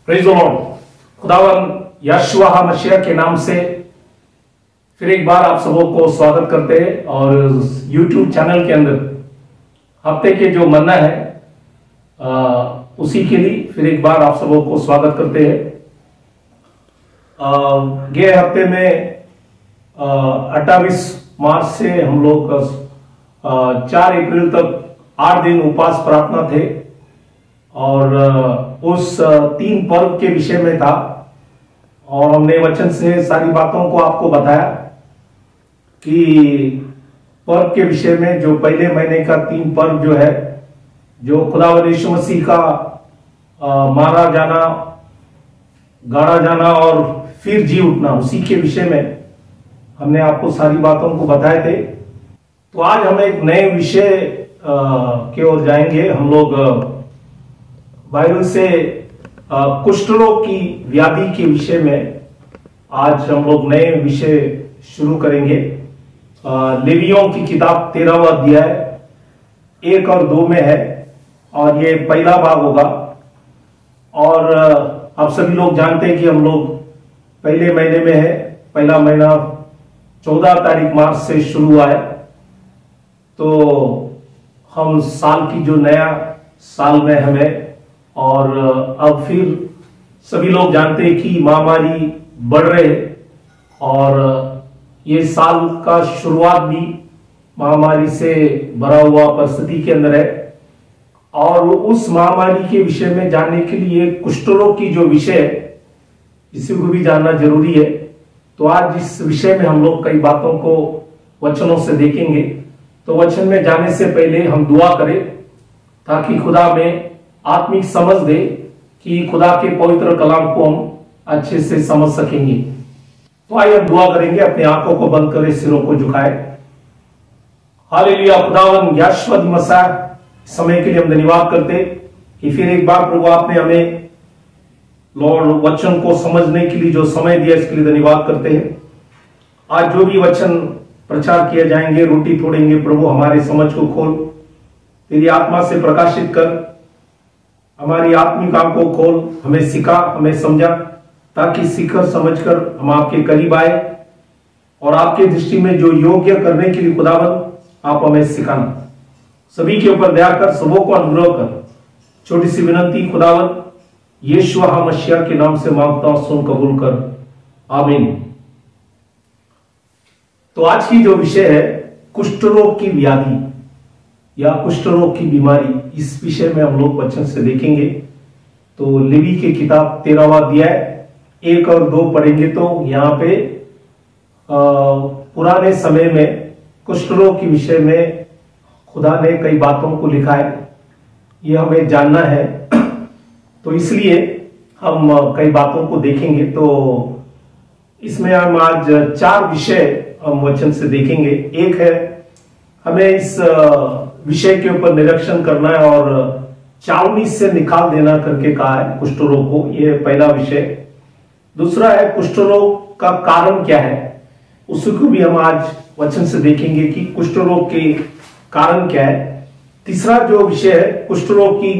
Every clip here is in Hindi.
Praise the Lord. खुदावन यहोशू मसीह के नाम से फिर एक बार आप सबों को स्वागत करते हैं और YouTube चैनल के अंदर हफ्ते के जो मन्ना है उसी के लिए फिर एक बार आप सबों को स्वागत करते हैं। गए हफ्ते में 28 मार्च से हम लोग 4 अप्रैल तक 8 दिन उपवास प्रार्थना थे और उस 3 पर्व के विषय में था और हमने वचन से सारी बातों को आपको बताया कि पर्व के विषय में जो पहले महीने का 3 पर्व जो है, जो खुदावंद यीशु मसीह का मारा जाना, गाड़ा जाना और फिर जी उठना, उसी के विषय में हमने आपको सारी बातों को बताए थे। तो आज हम एक नए विषय की ओर जाएंगे। हम लोग बाइबल से कुष्ठ रोग की व्याधि के विषय में आज हम लोग नए विषय शुरू करेंगे। लेवियों की किताब 13वां अध्याय 1 और 2 में है और ये पहला भाग होगा। और आप सभी लोग जानते हैं कि हम लोग पहले महीने में है। पहला महीना 14 तारीख मार्च से शुरू हुआ है, तो हम साल की जो नया साल में हमें, और अब फिर सभी लोग जानते हैं कि महामारी बढ़ रहे और ये साल का शुरुआत भी महामारी से भरा हुआ परिस्थिति के अंदर है। और उस महामारी के विषय में जानने के लिए कुष्ठ रोग की जो विषय है, इसी को भी जानना जरूरी है। तो आज इस विषय में हम लोग कई बातों को वचनों से देखेंगे। तो वचन में जाने से पहले हम दुआ करें ताकि खुदा में आत्मिक समझ दे कि खुदा के पवित्र कलाम को हम अच्छे से समझ सकेंगे। तो आइए हम दुआ करेंगे। अपनी आंखों को बंद करें, सिरों को झुकाए। हालेलुया। खुदावन यहोशू मसीह, समय के लिए हम धन्यवाद करते कि फिर एक बार प्रभु आपने हमें लॉर्ड वचन को समझने के लिए जो समय दिया, इसके लिए धन्यवाद करते हैं। आज जो भी वचन प्रचार किए जाएंगे, रोटी तोड़ेंगे, प्रभु हमारे समझ को खोल, तेरी आत्मा से प्रकाशित कर, हमारी आत्मिक आंखों को खोल, हमें सिखा, हमें समझा, ताकि सीखकर समझकर हम आपके करीब आए और आपके दृष्टि में जो योग्य करने के लिए खुदावन आप हमें सिखाना। सभी के ऊपर दया कर, सबों को अनुग्रह कर। छोटी सी विनंती खुदावन यहोशू मसीह के नाम से मांगता हूं, सुन कबूल कर, आमीन। तो आज की जो विषय है कुष्ठ रोग की व्याधि या कुष्ठ रोग की बीमारी, इस विषय में हम लोग वचन से देखेंगे। तो लेवी की किताब 13वां अध्याय 1 और 2 पढ़ेंगे। तो यहाँ पे पुराने समय में कुष्ठ रोग के विषय में खुदा ने कई बातों को लिखा है, ये हमें जानना है। तो इसलिए हम कई बातों को देखेंगे। तो इसमें हम आज 4 विषय हम वचन से देखेंगे। एक है, हमें इस विषय के ऊपर निरीक्षण करना है और चावनी से निकाल देना करके कहा है कुष्ठ रोग को, यह पहला विषय। दूसरा है कुष्ठ रोग का कारण क्या है, उसको भी हम आज वचन से देखेंगे कि कुष्ठ रोग के कारण क्या है। तीसरा जो विषय है कुष्ठ रोग की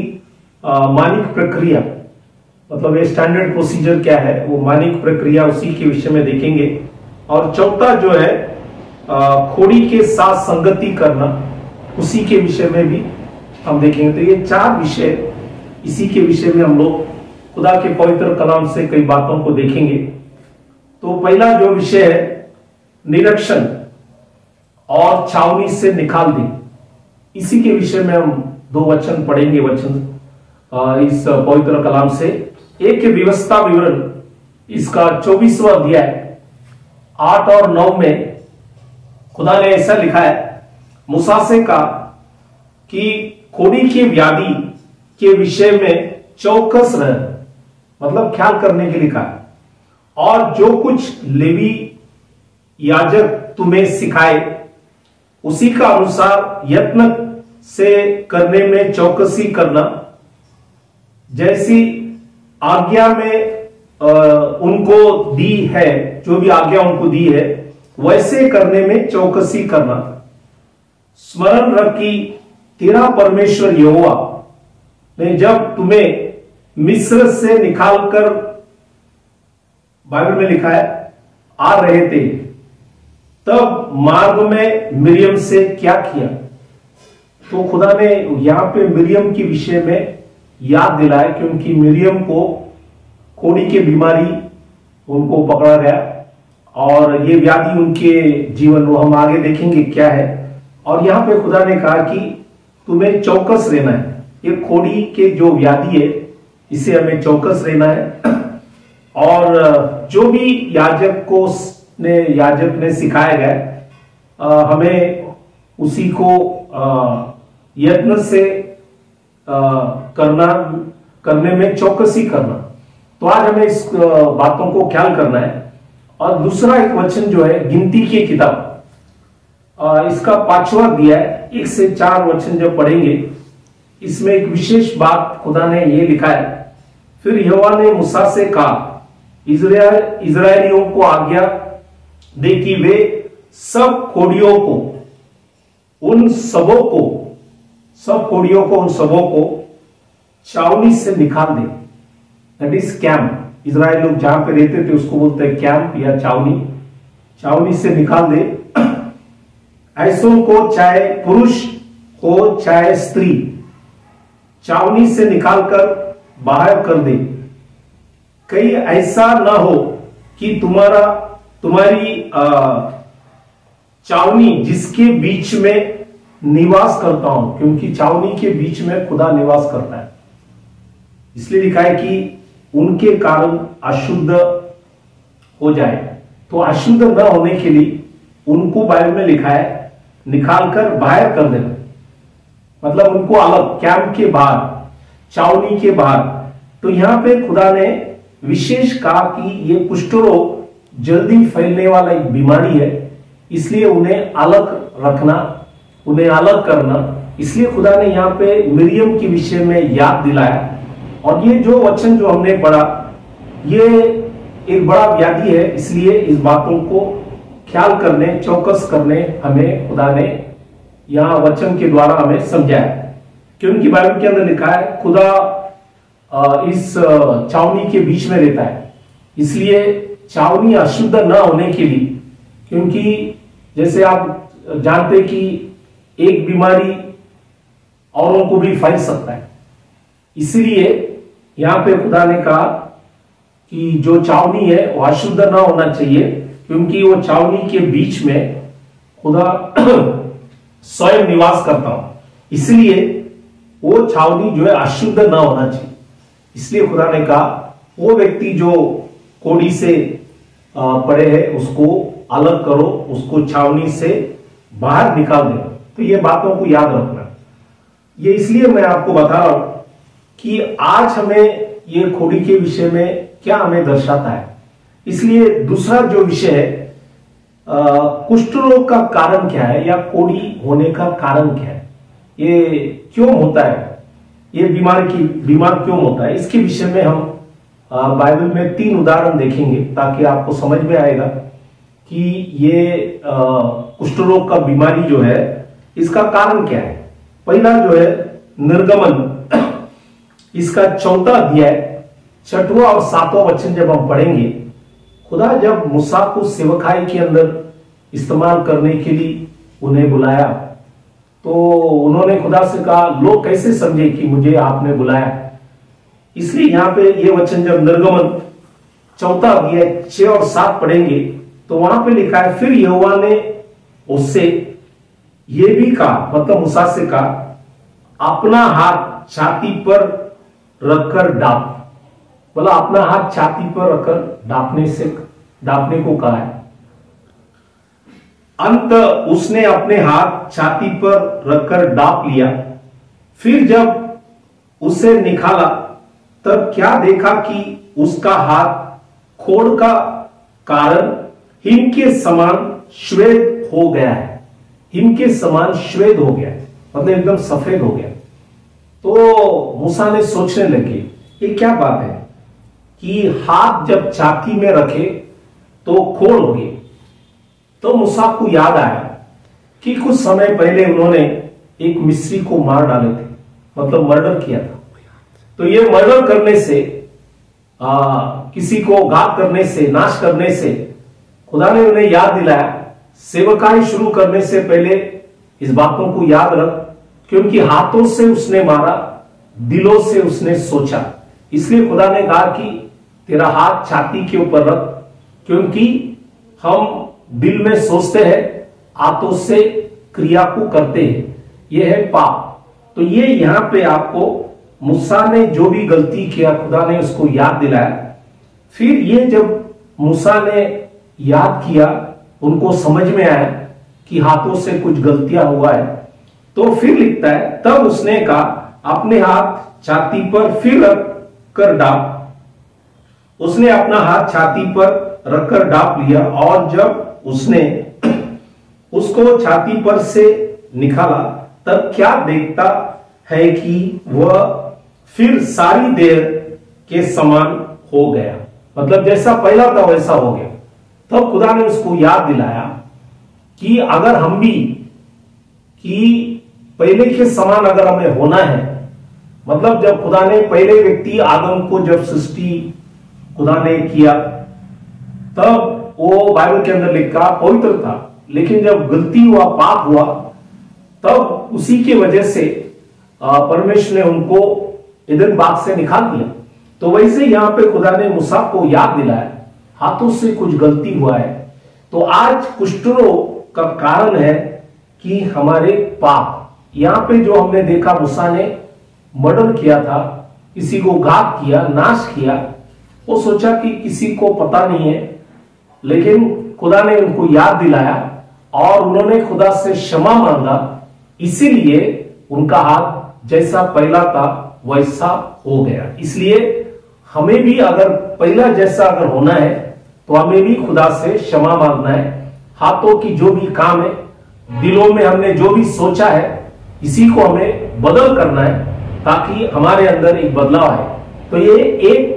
मानक प्रक्रिया, मतलब ये स्टैंडर्ड प्रोसीजर क्या है, वो मानक प्रक्रिया, उसी के विषय में देखेंगे। और चौथा जो है खोड़ी के साथ संगति करना, उसी के विषय में भी हम देखेंगे। तो ये 4 विषय, इसी के विषय में हम लोग खुदा के पवित्र कलाम से कई बातों को देखेंगे। तो पहला जो विषय है निरीक्षण और छावनी से निकाल दे, इसी के विषय में हम 2 वचन पढ़ेंगे। वचन इस पवित्र कलाम से एक व्यवस्था विवरण, इसका 24वां अध्याय 8 और 9 में खुदा ने ऐसा लिखा है, मूसा से कहा कि खोड़ी की व्याधि के विषय में चौकस रह, मतलब ख्याल करने के लिए कहा, और जो कुछ लेवी याजक तुम्हें सिखाए उसी का अनुसार यत्न से करने में चौकसी करना, जैसी आज्ञा में उनको दी है, जो भी आज्ञा उनको दी है वैसे करने में चौकसी करना। स्मरण रख कि तेरा परमेश्वर यहोवा ने जब तुम्हें मिस्र से निकालकर, बाइबल में लिखा है, आ रहे थे, तब मार्ग में मिरियम से क्या किया। तो खुदा ने यहां पे मिरियम के विषय में याद दिलाया, क्योंकि मिरियम को कोढ़ी की बीमारी उनको पकड़ा गया और ये व्याधि उनके जीवन, वो हम आगे देखेंगे क्या है। और यहां पे खुदा ने कहा कि तुम्हें चौकस रहना है, ये कोढ़ी के जो व्याधि है इसे हमें चौकस रहना है। और जो भी याजक ने सिखाया गया, हमें उसी को यत्न से करने में चौकसी करना। तो आज हमें इस बातों को ख्याल करना है। और दूसरा एक वचन जो है गिनती की किताब, इसका 5वां अध्याय 1 से 4 वचन जब पढ़ेंगे, इसमें एक विशेष बात खुदा ने ये लिखा है। फिर यहोवा ने मूसा से कहा, इजरायलियों को आज्ञा दे कि वे सब कोढ़ियों को उन सबों को छावनी से निकाल दे। That is camp. इजराइल लोग जहां पे रहते थे उसको बोलते हैं कैंप या छावनी से निकाल दे। ऐसों को, चाहे पुरुष हो चाहे स्त्री, छावनी से निकालकर बाहर कर दे। कहीं ऐसा ना हो कि तुम्हारी छावनी जिसके बीच में निवास करता हूं, क्योंकि छावनी के बीच में खुदा निवास करता है, इसलिए लिखा है कि उनके कारण अशुद्ध हो जाए। तो अशुद्ध न होने के लिए उनको बाइबल में लिखा है निकालकर बाहर कर देना, मतलब उनको अलग, कैंप के बाहर, छावनी के बाहर। तो यहां पे खुदा ने विशेष कहा कि ये कुष्ठ रोग जल्दी फैलने वाला एक बीमारी है, इसलिए उन्हें अलग रखना, उन्हें अलग करना। इसलिए खुदा ने यहाँ पे मिरियम के विषय में याद दिलाया। और ये जो वचन जो हमने पढ़ा, ये एक बड़ा व्याधि है, इसलिए इस बातों को ख्याल करने, चौकस करने हमें खुदा ने यहाँ वचन के द्वारा हमें समझाया। क्योंकि बाइबल के अंदर लिखा है खुदा इस छावनी के बीच में रहता है, इसलिए छावनी अशुद्ध न होने के लिए, क्योंकि जैसे आप जानते कि एक बीमारी औरों को भी फैल सकता है, इसलिए यहां पे खुदा ने कहा कि जो छावनी है वो अशुद्ध ना होना चाहिए, क्योंकि वो छावनी के बीच में खुदा स्वयं निवास करता हूं, इसलिए वो छावनी जो है अशुद्ध ना होना चाहिए। इसलिए खुदा ने कहा वो व्यक्ति जो कोढ़ी से पड़े है उसको अलग करो, उसको छावनी से बाहर निकाल दो। तो ये बातों को याद रखना। ये इसलिए मैं आपको बता रहा हूं कि आज हमें ये कोढ़ी के विषय में क्या हमें दर्शाता है। इसलिए दूसरा जो विषय है, कुष्ठ रोग का कारण क्या है या कोढ़ी होने का कारण क्या है, ये क्यों होता है, ये बीमार क्यों होता है, इसके विषय में हम बाइबल में 3 उदाहरण देखेंगे, ताकि आपको समझ में आएगा कि ये कुष्ठ रोग का बीमारी जो है इसका कारण क्या है। पहला जो है निर्गमन, इसका 4वां अध्याय 6वां और 7वां वचन जब हम पढ़ेंगे, खुदा जब मूसा को सेवकाई के अंदर इस्तेमाल करने के लिए उन्हें बुलाया, तो उन्होंने खुदा से कहा लोग कैसे समझे कि मुझे आपने बुलाया। इसलिए यहां पे ये वचन जब निर्गमन 4वां अध्याय 6 और 7 पढ़ेंगे, तो वहां पे लिखा है फिर यहोवा ने उससे ये भी कहा, मतलब मूसा से कहा, अपना हाथ छाती पर रखकर डाप, बोला अपना हाथ छाती पर रखकर डापने को कहा है। अंत उसने अपने हाथ छाती पर रखकर डाप लिया। फिर जब उसे निकाला तब क्या देखा कि उसका हाथ खोड़ का कारण हिम के समान श्वेत हो गया है। हिम के समान श्वेत हो गया, मतलब एकदम सफेद हो गया। तो मूसा ने सोचने लगे ये क्या बात है कि हाथ जब छाती में रखे तो खोड़ हो गई। तो मूसा को याद आया कि कुछ समय पहले उन्होंने एक मिस्री को मार डाले थे, मतलब मर्डर किया था। तो ये मर्डर करने से, किसी को घात करने से, नाश करने से खुदा ने उन्हें याद दिलाया, सेवकाई शुरू करने से पहले इस बातों को याद रख, क्योंकि हाथों से उसने मारा, दिलों से उसने सोचा। इसलिए खुदा ने कहा कि तेरा हाथ छाती के ऊपर रख, क्योंकि हम दिल में सोचते हैं, हाथों से क्रिया को करते हैं, यह है पाप। तो ये यहां पे आपको मूसा ने जो भी गलती किया खुदा ने उसको याद दिलाया। फिर ये जब मूसा ने याद किया, उनको समझ में आया कि हाथों से कुछ गलतियां हुआ है, तो फिर लिखता है तब उसने कहा अपने हाथ छाती पर फिर रख कर डाप। उसने अपना हाथ छाती पर रखकर डाप लिया, और जब उसने उसको छाती पर से निकाला तब क्या देखता है कि वह फिर सारी देर के समान हो गया, मतलब जैसा पहला था वैसा हो गया। तब खुदा ने उसको याद दिलाया कि अगर हम भी कि पहले के समान अगर हमें होना है, मतलब जब खुदा ने पहले व्यक्ति आदम को जब सृष्टि खुदा ने किया, तब वो बाइबल के अंदर लिखा पवित्र था, लेकिन जब गलती हुआ, पाप हुआ, तब उसी की वजह से परमेश्वर ने उनको ईदन बाग से निकाल दिया। तो वैसे यहां पे खुदा ने मूसा को याद दिलाया हाथों से कुछ गलती हुआ है। तो आज कुष्ठ रोग का कारण है कि हमारे पाप। यहां पे जो हमने देखा, मूसा ने मर्डर किया था, किसी को घात किया, नाश किया, वो सोचा कि किसी को पता नहीं है, लेकिन खुदा ने उनको याद दिलाया और उन्होंने खुदा से क्षमा मांगा, इसीलिए उनका हाथ जैसा पहला था वैसा हो गया। इसलिए हमें भी अगर पहला जैसा अगर होना है तो हमें भी खुदा से क्षमा मांगना है। हाथों की जो भी काम है, दिलों में हमने जो भी सोचा है, इसी को हमें बदल करना है ताकि हमारे अंदर एक बदलाव आए। तो ये एक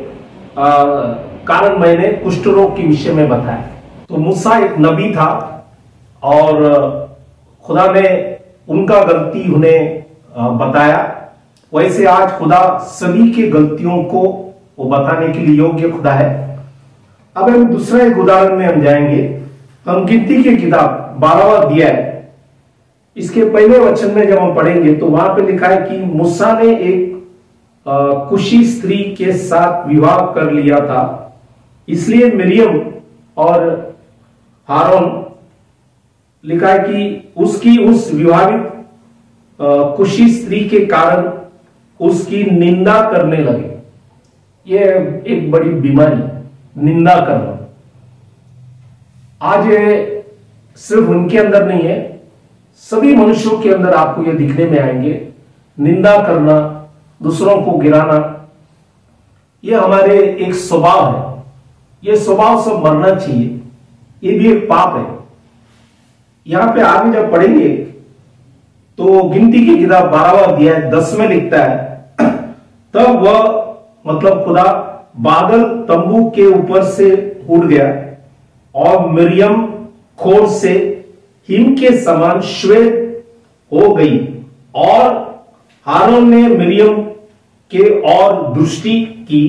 कारण मैंने कुष्ठ रोग के विषय में बताया। तो मूसा एक नबी था और खुदा ने उनका गलती उन्हें बताया। वैसे आज खुदा सभी के गलतियों को वो बताने के लिए योग्य खुदा है। अब हम दूसरा एक उदाहरण में हम जाएंगे। हम गिनती की किताब 12वां अध्याय, इसके पहले वचन में जब हम पढ़ेंगे तो वहां पे लिखा है कि मूसा ने एक कुशी स्त्री के साथ विवाह कर लिया था, इसलिए मिरियम और हारून, लिखा है कि उसकी उस विवाहित कुशी स्त्री के कारण उसकी निंदा करने लगे। ये एक बड़ी बीमारी, निंदा करना। आज ये सिर्फ उनके अंदर नहीं है, सभी मनुष्यों के अंदर आपको ये दिखने में आएंगे। निंदा करना, दूसरों को गिराना, ये हमारे एक स्वभाव है। ये स्वभाव सब मरना चाहिए, ये भी एक पाप है। यहां पे आगे जब पढ़ेंगे तो गिनती की किताब 12वां अध्याय 10 में लिखता है, तब वह मतलब खुदा बादल तंबू के ऊपर से उड़ गया और मिरियम खोर से हिम के समान श्वेत हो गई, और हारून ने मिरियम के और दृष्टि की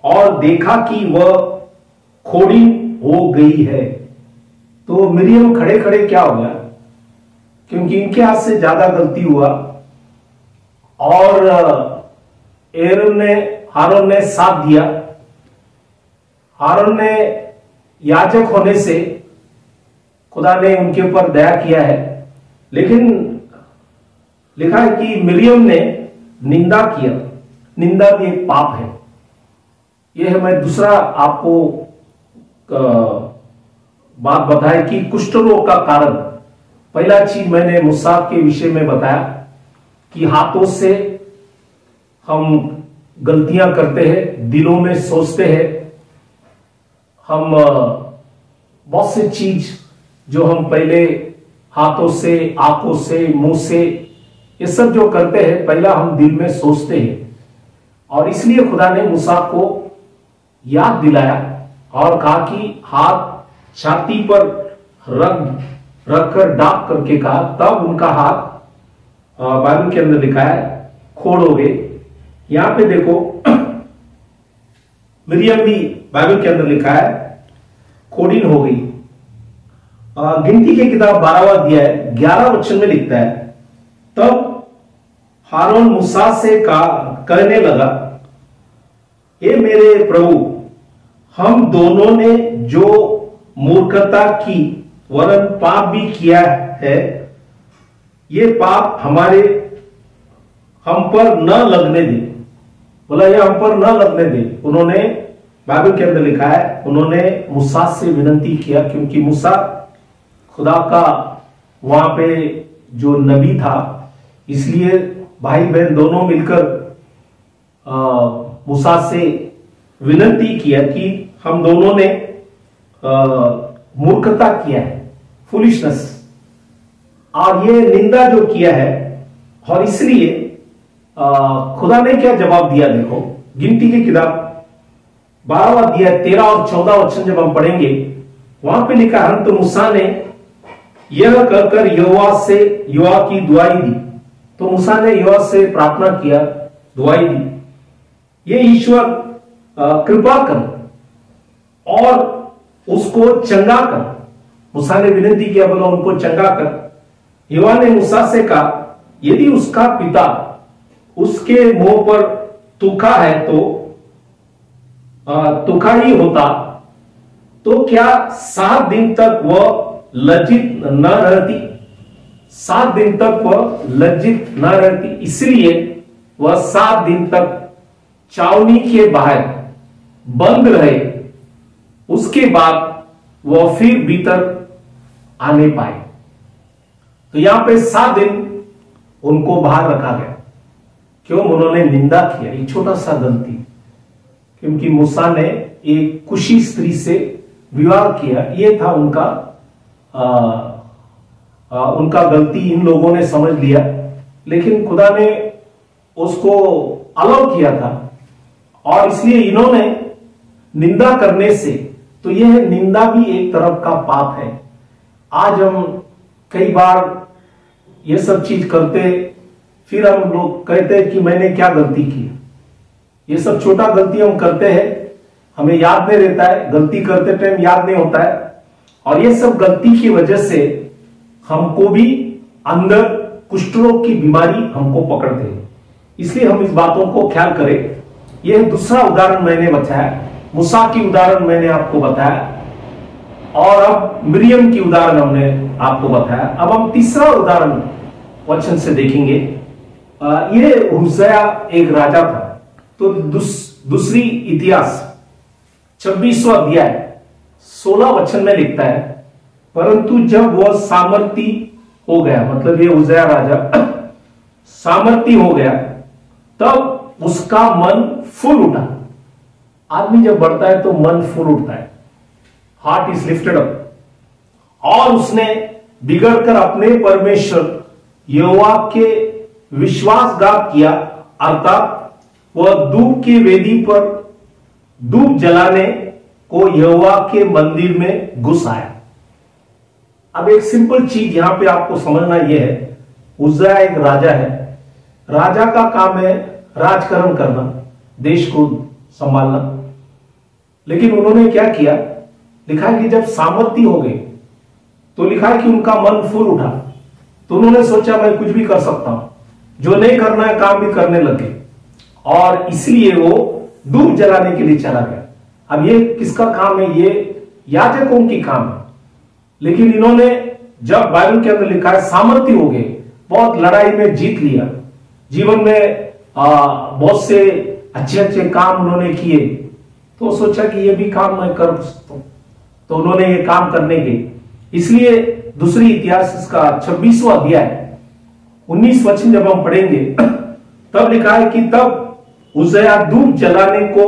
और देखा कि वह खोड़ी हो गई है। तो मिरियम खड़े खड़े क्या हो गया, क्योंकि इनके हाथ से ज्यादा गलती हुआ, और हारून ने साथ दिया। हारून ने याजक होने से खुदा ने उनके ऊपर दया किया है, लेकिन लिखा है कि मिरियम ने निंदा किया। निंदा भी एक पाप है। यह मैं दूसरा आपको बात बताया कि कुष्ठ रोग का कारण। पहला चीज मैंने मूसा के विषय में बताया कि हाथों से हम गलतियां करते हैं, दिलों में सोचते हैं, हम बहुत से चीज जो हम पहले हाथों से, आंखों से, मुंह से, ये सब जो करते हैं पहला हम दिल में सोचते हैं। और इसलिए खुदा ने मूसा को याद दिलाया और कहा कि हाथ छाती पर रखकर डाक करके कहा, तब उनका हाथ बाइबल के अंदर लिखा है खोड़ हो गए। यहां पे देखो मिरियम भी बाइबल के अंदर लिखा है खोड़ीन हो गई। गिनती की किताब 12वां अध्याय 11 वचन में लिखता है, तब हारून मूसा से कहने लगा, ए मेरे प्रभु, हम दोनों ने जो मूर्खता की वरन पाप भी किया है, ये पाप हम पर न लगने दे। बोला ये हम पर न लगने दे। उन्होंने बाइबल के अंदर लिखा है, उन्होंने मूसा से विनती किया, क्योंकि मूसा खुदा का वहां पे जो नबी था, इसलिए भाई बहन दोनों मिलकर मूसा से विनती किया कि हम दोनों ने मूर्खता किया है, फुलिशनेस, और ये निंदा जो किया है। और इसलिए खुदा ने क्या जवाब दिया, देखो गिनती की किताब 12वां अध्याय 13 और 14 वचन जब हम पढ़ेंगे, वहां पे लिखा है, तो मूसा ने यह कहकर यहोवा की दुआई दी। तो मूसा ने यहोवा से प्रार्थना किया, दुआई दी, ये ईश्वर कृपा कर और उसको चंगा कर। मूसा ने विनती किया, बोला उनको चंगा कर। यहोवा ने मूसा से कहा, यदि उसका पिता उसके मुंह पर तुखा है तो तुखा ही होता, तो क्या 7 दिन तक वह लज्जित न रहती? 7 दिन तक वह लज्जित न रहती। इसलिए वह 7 दिन तक छावनी के बाहर बंद रहे, उसके बाद वह फिर भीतर आने पाए। तो यहां पे 7 दिन उनको बाहर रखा गया। क्यों? उन्होंने निंदा किया, एक छोटा सा गलती, क्योंकि मूसा ने एक कुशी स्त्री से विवाह किया। यह था उनका गलती, इन लोगों ने समझ लिया, लेकिन खुदा ने उसको अलाउ किया था, और इसलिए इन्होंने निंदा करने से, तो यह निंदा भी एक तरफ का पाप है। आज हम कई बार ये सब चीज करते, फिर हम लोग कहते हैं कि मैंने क्या गलती की। ये सब छोटा गलती हम करते हैं, हमें याद नहीं रहता है, गलती करते टाइम याद नहीं होता है, और ये सब गलती की वजह से हमको भी अंदर कुष्ठ रोग की बीमारी हमको पकड़ते हैं। इसलिए हम इस बातों को ख्याल करें। यह दूसरा उदाहरण मैंने बताया, मूसा की उदाहरण मैंने आपको बताया, और अब मिरियम की उदाहरण हमने आपको बताया। अब हम तीसरा उदाहरण वचन से देखेंगे। ये उज्जिया एक राजा था। तो दूसरी इतिहास 26वां अध्याय 16 वचन में लिखता है, परंतु जब वह सामर्थी हो गया, मतलब ये उज्जिया राजा सामर्थी हो गया, तब उसका मन फूल उठा। आदमी जब बढ़ता है तो मन फूल उठता है, हार्ट इज लिफ्टेड अप, और उसने बिगड़कर अपने परमेश्वर यहोवा के विश्वासघात किया, अर्थात वह धूप की वेदी पर धूप जलाने को यहोवा के मंदिर में घुस आया। अब एक सिंपल चीज यहां पे आपको समझना यह है, उज्जिया एक राजा है, राजा का काम है राजकरण करना, देश को संभालना। लेकिन उन्होंने क्या किया, लिखा है कि जब सामर्थी हो गए तो लिखा है कि उनका मन फूल उठा। तो उन्होंने सोचा मैं कुछ भी कर सकता हूं, जो नहीं करना है काम भी करने लगे, और इसलिए वो धूप जलाने के लिए चला गया। अब ये किसका काम है? ये याजकों की काम है। लेकिन इन्होंने, जब बाइबल के अंदर लिखा है सामर्थी हो गए, बहुत लड़ाई में जीत लिया, जीवन में बहुत से अच्छे अच्छे काम उन्होंने किए, तो सोचा कि ये भी काम मैं कर सकता हूं, तो उन्होंने ये काम करने के, इसलिए दूसरी इतिहास इसका 26वां अध्याय 19 वचन जब हम पढ़ेंगे, तब लिखा है कि तब उज्जिया धूप जलाने को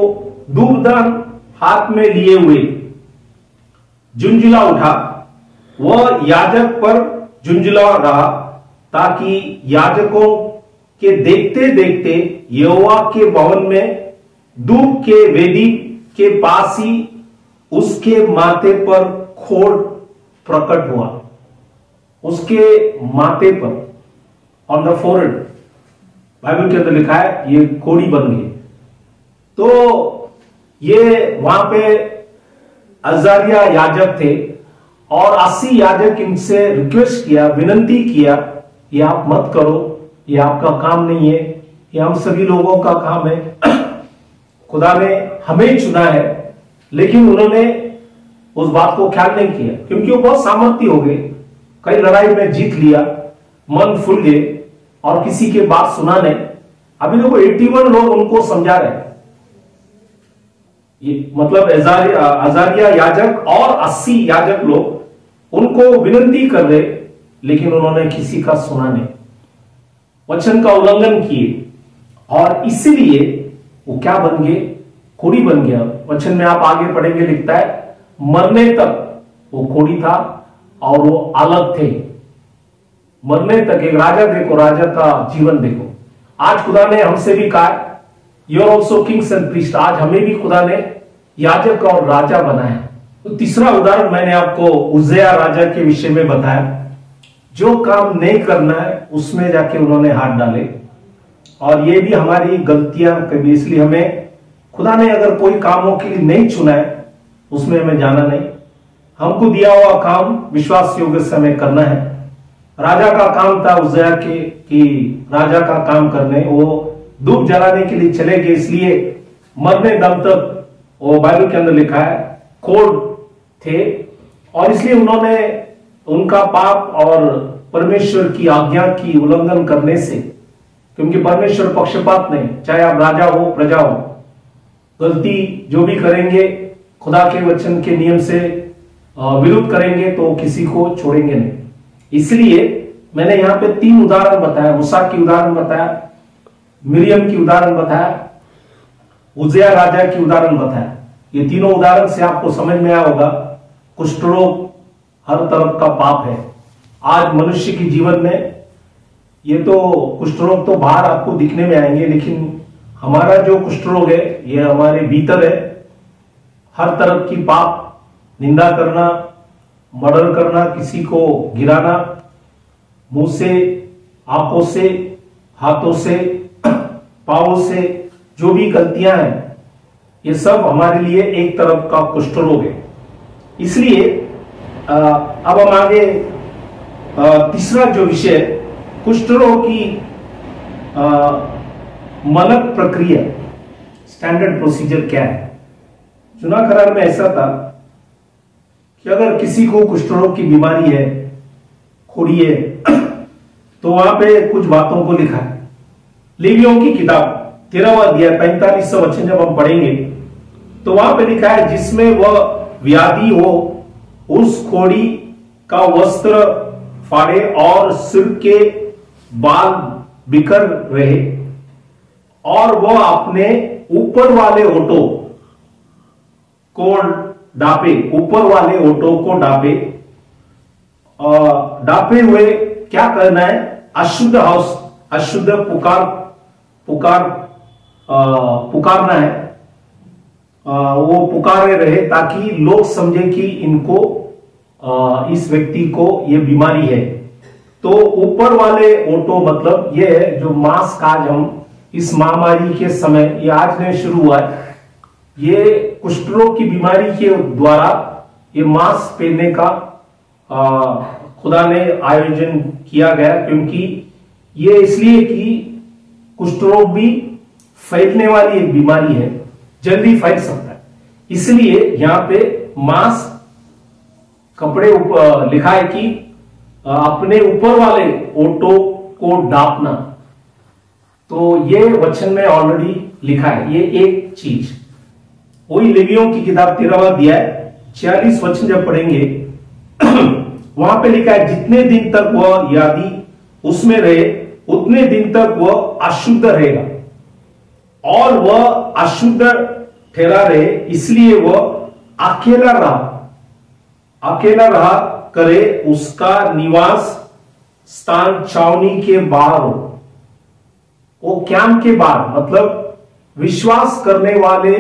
धूपदान हाथ में लिए हुए झुंझुला उठा। वह याजक पर झुंझुला रहा, ताकि याजकों के देखते देखते यहोवा के भवन में धूप के वेदी के पास ही उसके माथे पर खोड़ प्रकट हुआ। उसके माथे पर, ऑन द फोरहेड, बाइबल के अंदर लिखा है ये कोढ़ी बन गए। तो ये वहां पे अजारिया याजक थे और 80 याजक इनसे रिक्वेस्ट किया, विनती किया, ये आप मत करो, ये आपका काम नहीं है, ये हम सभी लोगों का काम है, खुदा ने हमें चुना है। लेकिन उन्होंने उस बात को ख्याल नहीं किया, क्योंकि वो बहुत सामर्थ्य हो गए, कई लड़ाई में जीत लिया, मन फूल गए और किसी के बात सुना नहीं। अभी देखो 81 लोग उनको समझा रहे हैं, ये मतलब अजारिया याजक और 80 याजक लोग उनको विनती कर रहे, लेकिन उन्होंने किसी का सुना नहीं, वचन का उल्लंघन किए और इसीलिए वो क्या बन गए, कोढ़ी बन गया। वचन में आप आगे पढ़ेंगे, लिखता है मरने तक वो कोढ़ी था और वो अलग थे, मरने तक। एक राजा देखो, राजा का जीवन देखो। आज खुदा ने हमसे भी कहा you are also kings and priest, आज हमें भी खुदा ने याजक और राजा बनाया। तो तीसरा उदाहरण मैंने आपको उज्जिया राजा के विषय में बताया, जो काम नहीं करना है उसमें जाके उन्होंने हाथ डाले। और ये भी हमारी गलतियां कभी, इसलिए हमें खुदा ने अगर कोई कामों के लिए नहीं चुना है उसमें हमें जाना नहीं। हमको दिया हुआ काम विश्वास योग्य से हमें करना है। राजा का काम था उज्जिया के कि राजा का काम करने, वो धूप जलाने के लिए चले गए, इसलिए मरने दम तक वो बाइबल के अंदर लिखा है कोढ़ थे। और इसलिए उन्होंने उनका पाप और परमेश्वर की आज्ञा की उल्लंघन करने से, क्योंकि परमेश्वर पक्षपात नहीं, चाहे आप राजा हो प्रजा हो, गलती जो भी करेंगे खुदा के वचन के नियम से विरुद्ध करेंगे तो किसी को छोड़ेंगे नहीं। इसलिए मैंने यहां पे 3 उदाहरण बताया, मूसा की उदाहरण बताया, मिरियम की उदाहरण बताया, उज्जिया राजा की उदाहरण बताया। ये तीनों उदाहरण से आपको समझ में आया होगा कुष्ठ रोग हर तरफ का पाप है। आज मनुष्य के जीवन में ये तो कुष्ठ रोग तो बाहर आपको दिखने में आएंगे, लेकिन हमारा जो कुष्ठ रोग है ये हमारे भीतर है। हर तरफ की पाप, निंदा करना, मर्डर करना, किसी को गिराना, मुंह से, आंखों से, हाथों से, पांवों से, जो भी गलतियां हैं ये सब हमारे लिए एक तरफ का कुष्ठ रोग है। इसलिए अब हम आगे तीसरा जो विषय कुष्ठ रोग की मानक प्रक्रिया, स्टैंडर्ड प्रोसीजर क्या है। चुनाव करार में ऐसा था कि अगर किसी को कुष्ठ रोग की बीमारी है, कोढ़ी है, तो वहां पे कुछ बातों को लिखा है। लेवियों की किताब 13वां अध्याय 45वां वचन जब हम पढ़ेंगे तो वहां पे लिखा है जिसमें वह व्याधि हो उस कोढ़ी का वस्त्र फाड़े और सिर के बाल बिखर रहे और वह अपने ऊपर वाले ओठों को डापे, ऊपर वाले ओठों को डापे। डापे हुए क्या करना है, अशुद्ध हाउस, अशुद्ध पुकारना है। वो पुकारे रहे ताकि लोग समझे कि इनको इस व्यक्ति को ये बीमारी है। तो ऊपर वाले ओठों मतलब ये है जो मास्क आज हम इस महामारी के समय, ये आज नहीं शुरू हुआ है, ये कुष्ठ रोग की बीमारी के द्वारा ये मास्क पहनने का खुदा ने आयोजन किया गया, क्योंकि ये इसलिए कि कुष्ठ रोग भी फैलने वाली एक बीमारी है, जल्दी फैल सकता है। इसलिए यहां पे मास्क कपड़े लिखा है कि अपने ऊपर वाले ओठों को डापना। तो ये वचन में ऑलरेडी लिखा है, ये एक चीज। वही लेवियों की किताब 13वां अध्याय 46 वचन जब पढ़ेंगे वहां पे लिखा है जितने दिन तक वह यादी उसमें रहे उतने दिन तक वह अशुद्ध रहेगा, और वह अशुद्ध ठहरा रहे इसलिए वह अकेला रहा करे, उसका निवास स्थान छावनी के बाहर हो। वो कैंप के बाहर मतलब विश्वास करने वाले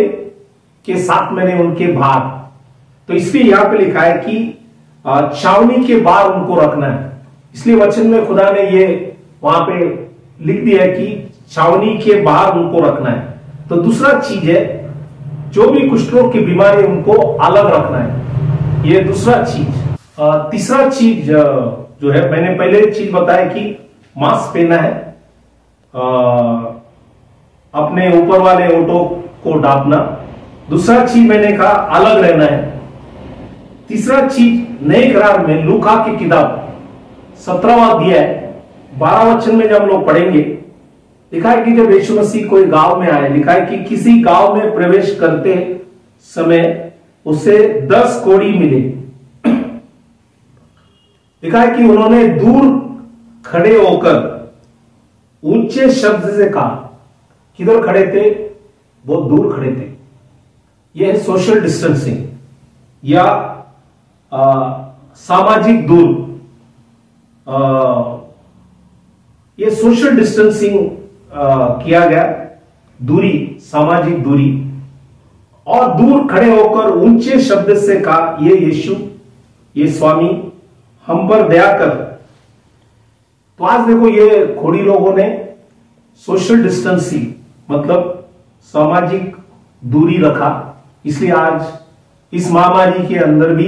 के साथ मैंने उनके बाहर। तो इसलिए यहां पे लिखा है कि छावनी के बाहर उनको रखना है। इसलिए वचन में खुदा ने ये वहां पे लिख दिया है कि छावनी के बाहर उनको रखना है। तो दूसरा चीज है, जो भी कुष्ठ रोग की बीमारी उनको अलग रखना है, ये दूसरा चीज। तीसरा चीज जो है, मैंने पहले चीज बताया कि मास्क पहनना है, अपने ऊपर वाले ओंठों को ढांपना। दूसरा चीज मैंने कहा अलग रहना है। तीसरा चीज नए करार में लूका की किताब 17वां अध्याय 12 वचन में जब हम लोग पढ़ेंगे, लिखा है कि जब यीशु मसीह कोई गांव में आए, लिखा है कि किसी गांव में प्रवेश करते समय उसे 10 कोढ़ी मिले। लिखा है कि उन्होंने दूर खड़े होकर ऊंचे शब्द से कहा। किधर खड़े थे? बहुत दूर खड़े थे। यह है सोशल डिस्टेंसिंग या सामाजिक दूर। यह सोशल डिस्टेंसिंग किया गया, दूरी, सामाजिक दूरी, और दूर खड़े होकर ऊंचे शब्द से कहा, ये यीशु, ये स्वामी, हम पर दया कर। तो आज देखो, ये खोड़ी लोगों ने सोशल डिस्टेंसिंग मतलब सामाजिक दूरी रखा। इसलिए आज इस महामारी के अंदर भी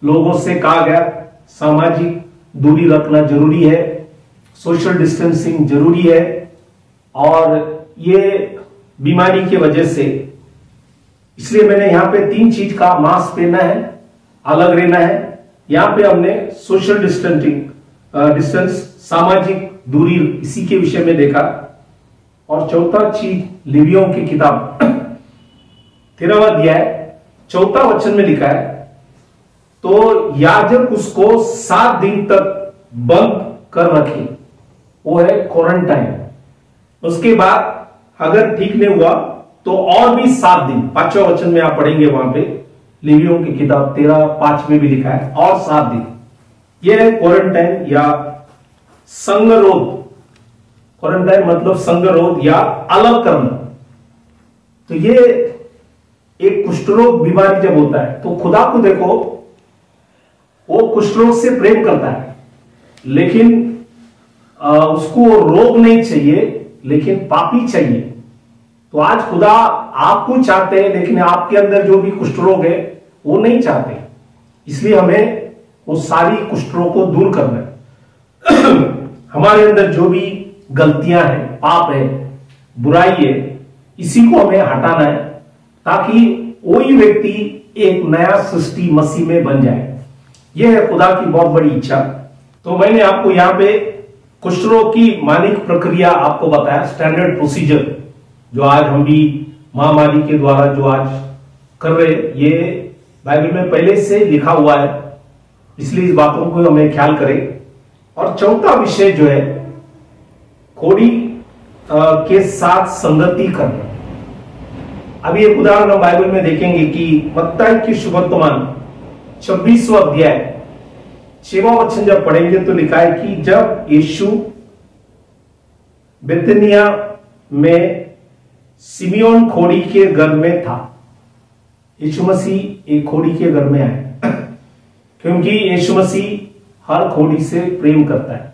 लोगों से कहा गया सामाजिक दूरी रखना जरूरी है, सोशल डिस्टेंसिंग जरूरी है। और ये बीमारी की वजह से, इसलिए मैंने यहां पे 3 चीज का, मास्क पहनना है, अलग रहना है, यहां पे हमने सोशल डिस्टेंस, सामाजिक दूरी, इसी के विषय में देखा। और चौथा चीज, लेवियों की किताब 13वां अध्याय 4 वचन में लिखा है, तो याजक उसको 7 दिन तक बंद कर रखे, वो है क्वारंटाइन। उसके बाद अगर ठीक नहीं हुआ तो और भी 7 दिन, 5वां वचन में आप पढ़ेंगे, वहां पे लेवियों की किताब 13:5 में भी लिखा है, और 7 दिन। यह है क्वारंटाइन या संगरोध। क्वारंटाइन मतलब संगरोध या अलग करना। तो ये एक कुष्ठ रोग बीमारी जब होता है, तो खुदा को देखो, वो कुष्ठ रोग से प्रेम करता है, लेकिन उसको रोग नहीं चाहिए, लेकिन पापी चाहिए। तो आज खुदा आपको चाहते हैं, लेकिन आपके अंदर जो भी कुष्ठ रोग है वो नहीं चाहते। इसलिए हमें वो सारी कुष्ठ रोग को दूर करना है। हमारे अंदर जो भी गलतियां हैं, पाप है, बुराई है, इसी को हमें हटाना है, ताकि वही व्यक्ति एक नया सृष्टि मसीह में बन जाए। यह है खुदा की बहुत बड़ी इच्छा। तो मैंने आपको यहाँ पे कुष्ठ रोग की मानक प्रक्रिया आपको बताया, स्टैंडर्ड प्रोसीजर, जो आज हम भी महामारी के द्वारा जो आज कर रहे, ये बाइबल में पहले से लिखा हुआ है, इसलिए इस बातों को हमें ख्याल करें। और चौथा विषय जो है, खोड़ी के साथ संगति करना। अभी एक उदाहरण हम बाइबल में देखेंगे कि मत्ती की सुवर्तमान 26वां अध्याय 6वां वचन जब पढ़ेंगे, तो लिखा है कि जब यीशु बेतनिया में सिमियोन खोड़ी के घर में था। यीशु मसीह एक खोड़ी के घर में आए, क्योंकि यीशु मसीह हर खोड़ी से प्रेम करता है।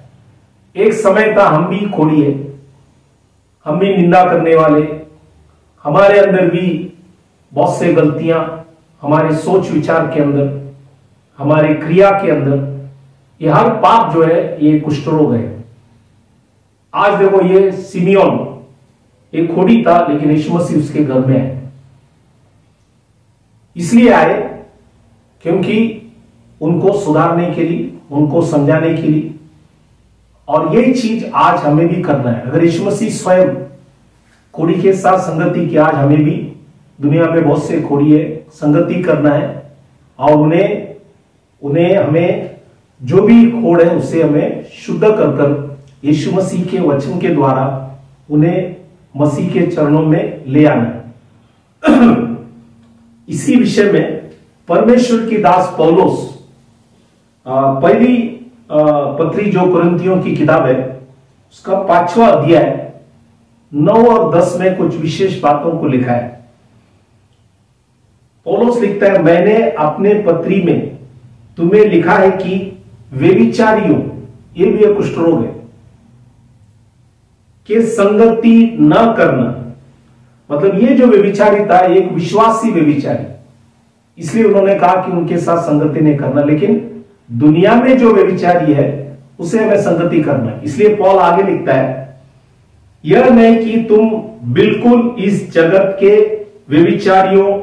एक समय था, हम भी खोड़ी है, हम भी निंदा करने वाले, हमारे अंदर भी बहुत से गलतियां, हमारे सोच विचार के अंदर, हमारे क्रिया के अंदर, ये हर पाप जो है ये कुष्ठ रोग है। आज देखो, ये सिमियोन एक खोड़ी था, लेकिन यीशु मसीह उसके घर में आए। इसलिए आए क्योंकि उनको सुधारने के लिए, उनको समझाने के लिए। और यही चीज आज हमें भी करना है। अगर यीशु मसीह स्वयं खोड़ी के साथ संगति की, आज हमें भी, दुनिया में बहुत से खोड़ी है, संगति करना है, और उन्हें हमें जो भी खोड़ है उसे हमें शुद्ध कर यीशु मसीह के वचन के द्वारा उन्हें मसीह के चरणों में ले आना। इसी विषय में परमेश्वर की दास पौलुस पहली पत्री जो कुरिन्थियों की किताब है, उसका 5वां अध्याय 9 और 10 में कुछ विशेष बातों को लिखा है। पौलुस लिखता है, मैंने अपने पत्री में तुम्हें लिखा है कि व्यभिचारियों, ये भी एक कुष्ठ रोग है, कि संगति न करना, मतलब ये जो व्यभिचारी था एक विश्वासी व्यभिचारी, इसलिए उन्होंने कहा कि उनके साथ संगति नहीं करना। लेकिन दुनिया में जो व्यभिचारी है उसे हमें संगति करना है। इसलिए पौल आगे लिखता है, यह नहीं कि तुम बिल्कुल इस जगत के व्यभिचारियों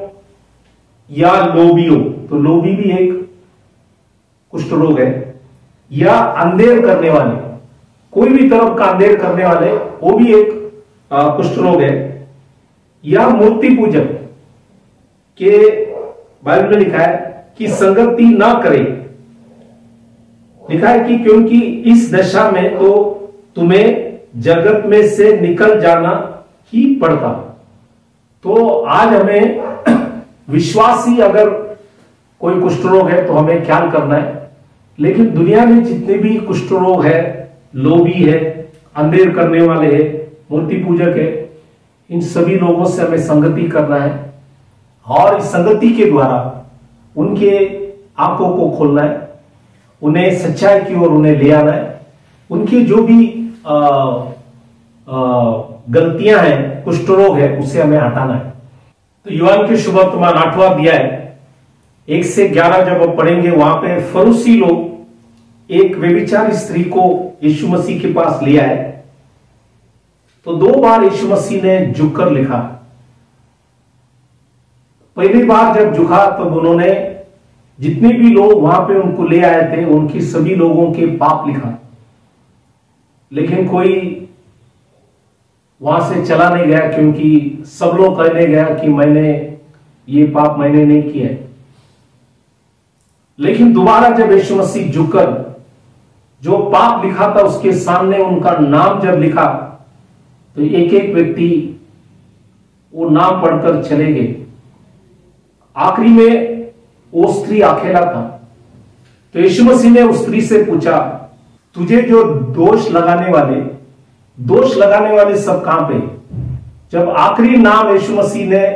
या लोभियों, तो लोभी भी एक कुष्ठ रोग है, या अंधेर करने वाले, कोई भी तरफ का अंधेर करने वाले, वो भी एक कुष्ठ रोग है, या मूर्ति पूजक के बाइबल में लिखा है कि संगति ना करे। लिखा है कि क्योंकि इस दशा में तो तुम्हें जगत में से निकल जाना ही पड़ता। तो आज हमें विश्वासी अगर कोई कुष्ठ रोग है तो हमें ख्याल करना है, लेकिन दुनिया में जितने भी कुष्ठ रोग है, लोभी है, अंधेर करने वाले है, मूर्ति पूजक है, इन सभी लोगों से हमें संगति करना है और इस संगति के द्वारा उनके आंखों को खोलना है, उन्हें सच्चाई की ओर उन्हें ले आना है, उनकी जो भी गलतियां हैं, कुष्ठ रोग है, उसे हमें हटाना है। तो यूहन्न के शुभ वर्तमान 8वां अध्याय 1 से 11 जब हम पढ़ेंगे, वहां पे फरीसी लोग एक व्यभिचारी स्त्री को यीशु मसीह के पास ले आए। तो 2 बार यीशु मसीह ने झुककर लिखा। पहली बार जब झुका तब उन्होंने जितने भी लोग वहां पे उनको ले आए थे उनकी सभी लोगों के पाप लिखा, लेकिन कोई वहां से चला नहीं गया, क्योंकि सब लोग कहने गया कि मैंने ये पाप मैंने नहीं किया। लेकिन दोबारा जब यीशु मसीह झुककर जो पाप लिखा था उसके सामने उनका नाम जब लिखा, तो एक एक व्यक्ति वो नाम पढ़कर चले गए। आखिरी में वो स्त्री अकेला था। तो यीशु मसीह ने उस स्त्री से पूछा, तुझे जो दोष लगाने वाले सब कहां पे? जब आखिरी नाम यीशु मसीह ने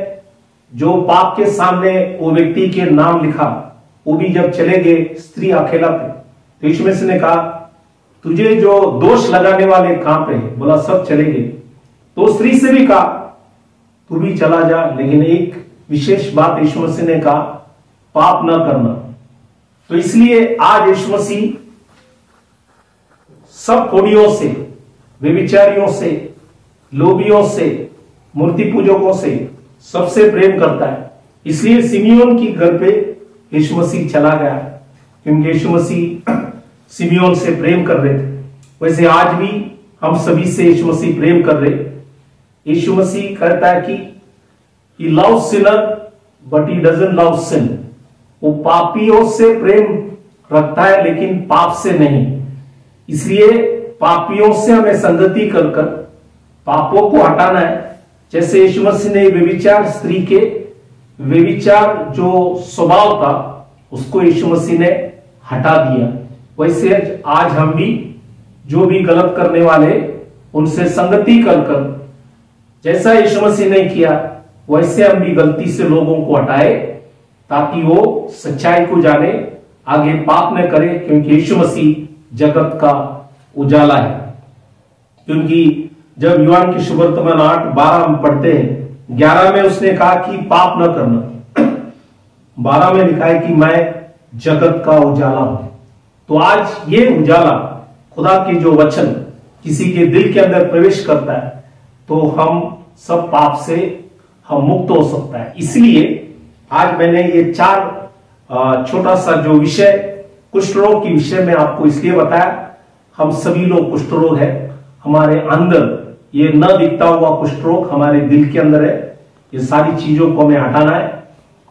जो पाप के सामने वो व्यक्ति के नाम लिखा, वो भी जब चले गए, स्त्री अकेला थे। तो यीशु मसीह ने कहा, तुझे जो दोष लगाने वाले कहां पे? बोला सब चले गए। तो स्त्री से भी कहा, तू भी चला जा, लेकिन एक विशेष बात यीशु मसीह ने कहा, पाप न करना। तो इसलिए आज यीशु मसीह सब खोड़ियों से, व्यभिचारियों से, लोभियों से, मूर्ति पूजकों से सबसे प्रेम करता है। इसलिए सिमियोन की घर पे यीशु मसीह चला गया, क्योंकि यीशु मसीह सिमियोन से प्रेम कर रहे थे। वैसे आज भी हम सभी से यीशु मसीह प्रेम कर रहे। यीशु मसीह कहता है कि he loves sinner but he doesn't love sin। वो पापियों से प्रेम रखता है लेकिन पाप से नहीं। इसलिए पापियों से हमें संगति कर पापों को हटाना है। जैसे यीशु मसीह ने व्यभिचार स्त्री के व्यभिचार जो स्वभाव था उसको यीशु मसीह ने हटा दिया, वैसे आज हम भी जो भी गलत करने वाले उनसे संगति कर जैसा यीशु मसीह ने किया वैसे हम भी गलती से लोगों को हटाए, ताकि वो सच्चाई को जाने, आगे पाप न करे, क्योंकि यीशु मसीह जगत का उजाला है। क्योंकि जब यूहन्न की शुभ वर्तमान 8:12 हम पढ़ते हैं, 11 में उसने कहा कि पाप न करना, 12 में लिखा है कि मैं जगत का उजाला हूं। तो आज ये उजाला, खुदा की जो वचन किसी के दिल के अंदर प्रवेश करता है तो हम सब पाप से हम मुक्त हो सकता है। इसलिए आज मैंने ये 4 छोटा सा जो विषय कुष्ठ रोग के विषय में आपको इसलिए बताया। हम सभी लोग कुष्ठ रोग है, हमारे अंदर ये न दिखता हुआ कुष्ठ रोग हमारे दिल के अंदर है। ये सारी चीजों को हमें हटाना है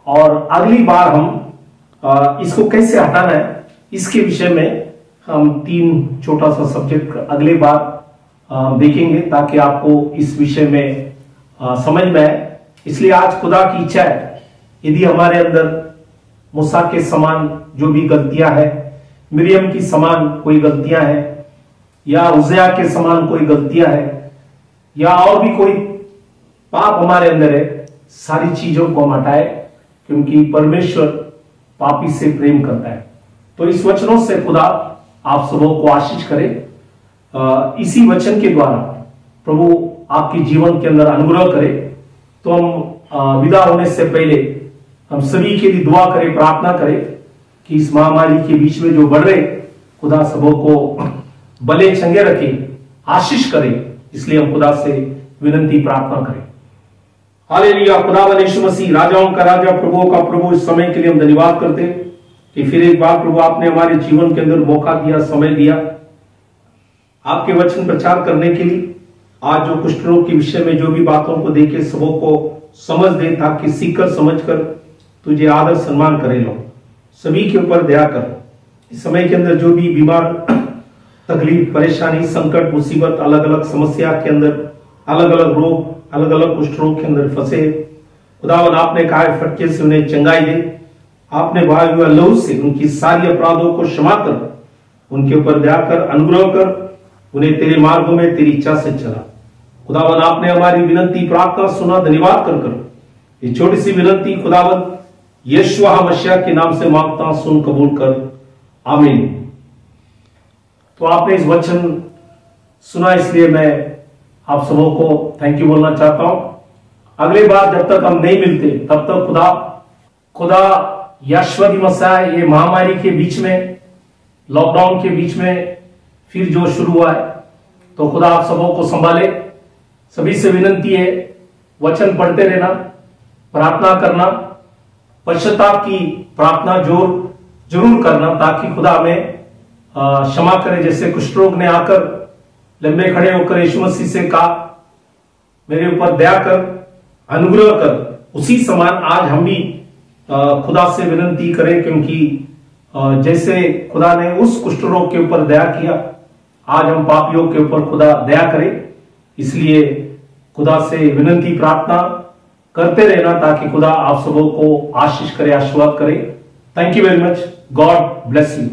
और अगली बार हम इसको कैसे हटाना है इसके विषय में हम 3 छोटा सा सब्जेक्ट अगले बार देखेंगे, ताकि आपको इस विषय में समझ में आए। इसलिए आज खुदा की इच्छा है, यदि हमारे अंदर मूसा के समान जो भी गलतियां हैं, मिरियम की समान कोई गलतियां हैं, या उज़ैया के समान कोई गलतियां हैं, या और भी कोई पाप हमारे अंदर है, सारी चीजों को हम हटाए, क्योंकि परमेश्वर पापी से प्रेम करता है। तो इस वचनों से खुदा आप सबों को आशीष करे। इसी वचन के द्वारा प्रभु आपके जीवन के अंदर अनुग्रह करे। तो हम विदा होने से पहले हम सभी के लिए दुआ करें, प्रार्थना करें कि इस महामारी के बीच में जो बढ़ रहे, खुदा सबों को भले चंगे रखे, आशीष करे। इसलिए हम खुदा से विनती प्रार्थना करें। हालेलुया। खुदावन यीशु मसीह, राजाओं का राजा, प्रभुओं का प्रभु, इस समय के लिए हम धन्यवाद करते हैं कि फिर एक बार प्रभु आपने हमारे जीवन के अंदर मौका दिया, समय दिया आपके वचन प्रचार करने के लिए। आज जो कुष्ठ रोग के विषय में जो भी बातों को देखे सबों को समझ दे, ताकि सीखकर समझकर तुझे आदर सम्मान करे। लो सभी के ऊपर दया कर। इस समय के अंदर जो भी बीमार, तकलीफ, परेशानी, संकट, मुसीबत, अलग अलग समस्या के अंदर, अलग अलग रोग, अलग अलग कुष्ठ रोग के अंदर फंसे, खुदावन आपने कहा है फटके से उन्हें चंगाई दे। आपने बहाए हुए लहू से उनकी सारी अपराधों को क्षमा कर, उनके ऊपर दया कर, अनुग्रह कर, उन्हें तेरे मार्गों में तेरी इच्छा से चला। खुदावन आपने हमारी विनती प्रार्थना सुना, धन्यवाद कर ये छोटी सी विनती खुदावन यीशु मसीह के नाम से मांगता, सुन कबूल कर, आमीन। तो आपने इस वचन सुना, इसलिए मैं आप सबों को थैंक यू बोलना चाहता हूं। अगली बार जब तक हम नहीं मिलते तब तक खुदा यीशु मसीह ये महामारी के बीच में, लॉकडाउन के बीच में फिर जो शुरू हुआ है, तो खुदा आप सबों को संभाले। सभी से विनती है, वचन पढ़ते रहना, प्रार्थना करना, पश्चाताप की प्रार्थना जरूर करना, ताकि खुदा हमें क्षमा करे। जैसे कुष्ठ रोग ने आकर लंबे खड़े होकर यीशु मसीह से कहा, मेरे ऊपर दया कर, अनुग्रह कर, उसी समान आज हम भी खुदा से विनती करें, क्योंकि जैसे खुदा ने उस कुष्ठ रोग के ऊपर दया किया, आज हम पापियों के ऊपर खुदा दया करे। इसलिए खुदा से विनती प्रार्थना करते रहना, ताकि खुदा आप सबों को आशीष करे, आशीर्वाद करे। Thank you very much. God bless you.